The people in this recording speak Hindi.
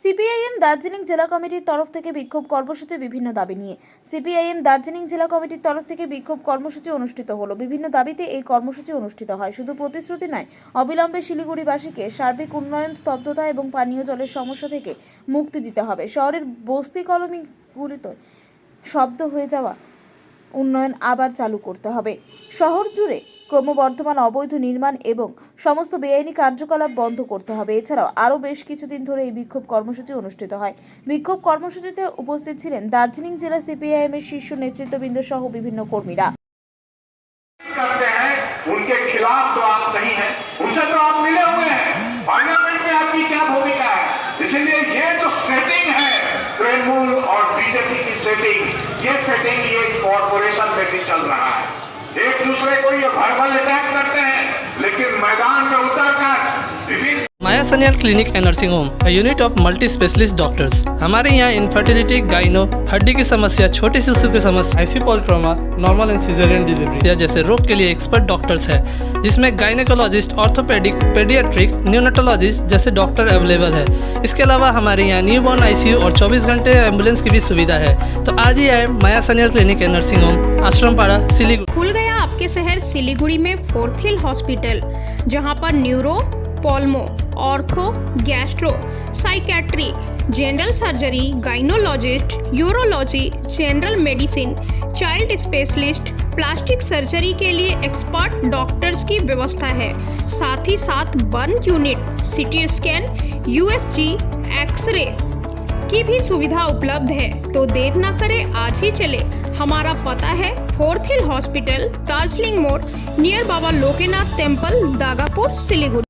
সিপিআইএম দার্জিলিং জেলা কমিটির তরফ থেকে বিক্ষোভ কর্মসূচি বিভিন্ন দাবি নিয়ে সিপিআইএম দার্জিলিং জেলা কমিটির তরফ থেকে বিক্ষোভ কর্মসূচি অনুষ্ঠিত হলো। বিভিন্ন দাবিতে এই কর্মসূচি অনুষ্ঠিত হয়। শুধু প্রতিশ্রুতি নয়, অবিলম্বে শিলিগুড়িবাসীকে সার্বিক উন্নয়ন, স্তব্ধতা এবং পানীয় জলের সমস্যা থেকে মুক্তি দিতে হবে। শহরের বস্তি কলোনিগুলিতে শব্দ হয়ে যাওয়া উন্নয়ন আবার চালু করতে হবে। শহর জুড়ে ক্রমবর্ধমান অবৈধ নির্মাণ এবং সমস্ত বেআইনি কার্যকলাপ বন্ধ করতে হবে। এছাড়াও আরও বেশ কিছুদিন ধরে এই বিক্ষোভ কর্মসূচি অনুষ্ঠিত হয়। বিক্ষোভ কর্মসূচিতে উপস্থিত ছিলেন দার্জিলিং জেলা সিপিআইএম এর শীর্ষ নেতৃত্ববৃন্দ সহ বিভিন্ন কর্মীরা। करते हैं उनके खिलाफ तो आप नहीं हैं, उनसे तो आप मिले हुए हैं। पार्लियामेंट में आपकी क्या भूमिका है? इसीलिए ये जो सेटिंग है तृणमूल और बीजेपी की सेटिंग, ये कॉर्पोरेशन में भी चल रहा है। एक दूसरे को ये वर्बल अटैक करते हैं, लेकिन मैदान में उतरकर विभिन्न Maya Sanyal clinic and nursing home, a unit of multi specialist doctors। हमारे यहाँ इनफर्टिलिटी, गाइनो, हड्डी की समस्या, छोटे शिशु की समस्या, ICU trauma, normal and caesarean delivery जैसे रोग के लिए एक्सपर्ट डॉक्टर्स हैं, जिसमें गायनेकोलॉजिस्ट, ऑर्थोपेडिक, पेडियाट्रिक, न्यूनेटोलॉजिस्ट जैसे डॉक्टर अवेलेबल है। इसके अलावा हमारे यहाँ न्यूबॉर्न आईसीयू और 24 घंटे एम्बुलेंस की भी सुविधा है। तो आज ही आए Maya Sanyal clinic and nursing home, Ashrampara, Siliguri. खुल गया आपके शहर सिलीगुड़ी में फोर्थ हिल हॉस्पिटल, जहां पर neuro, pulmo, ortho, gastro, psychiatry, general surgery, gynaecologist, urology, general medicine, child specialist, plastic surgery के लिए एक्सपर्ट डॉक्टर्स की व्यवस्था है। साथ ही साथ burn unit, CT scan, USG, x ray की भी सुविधा उपलब्ध है। तो देर न करें, आज ही चले। हमारा पता है फोर्थ हिल हॉस्पिटल, दार्जिलिंग मोड़, नियर बाबा लोकेनाथ टेम्पल, दागापुर, सिलीगुड़ी।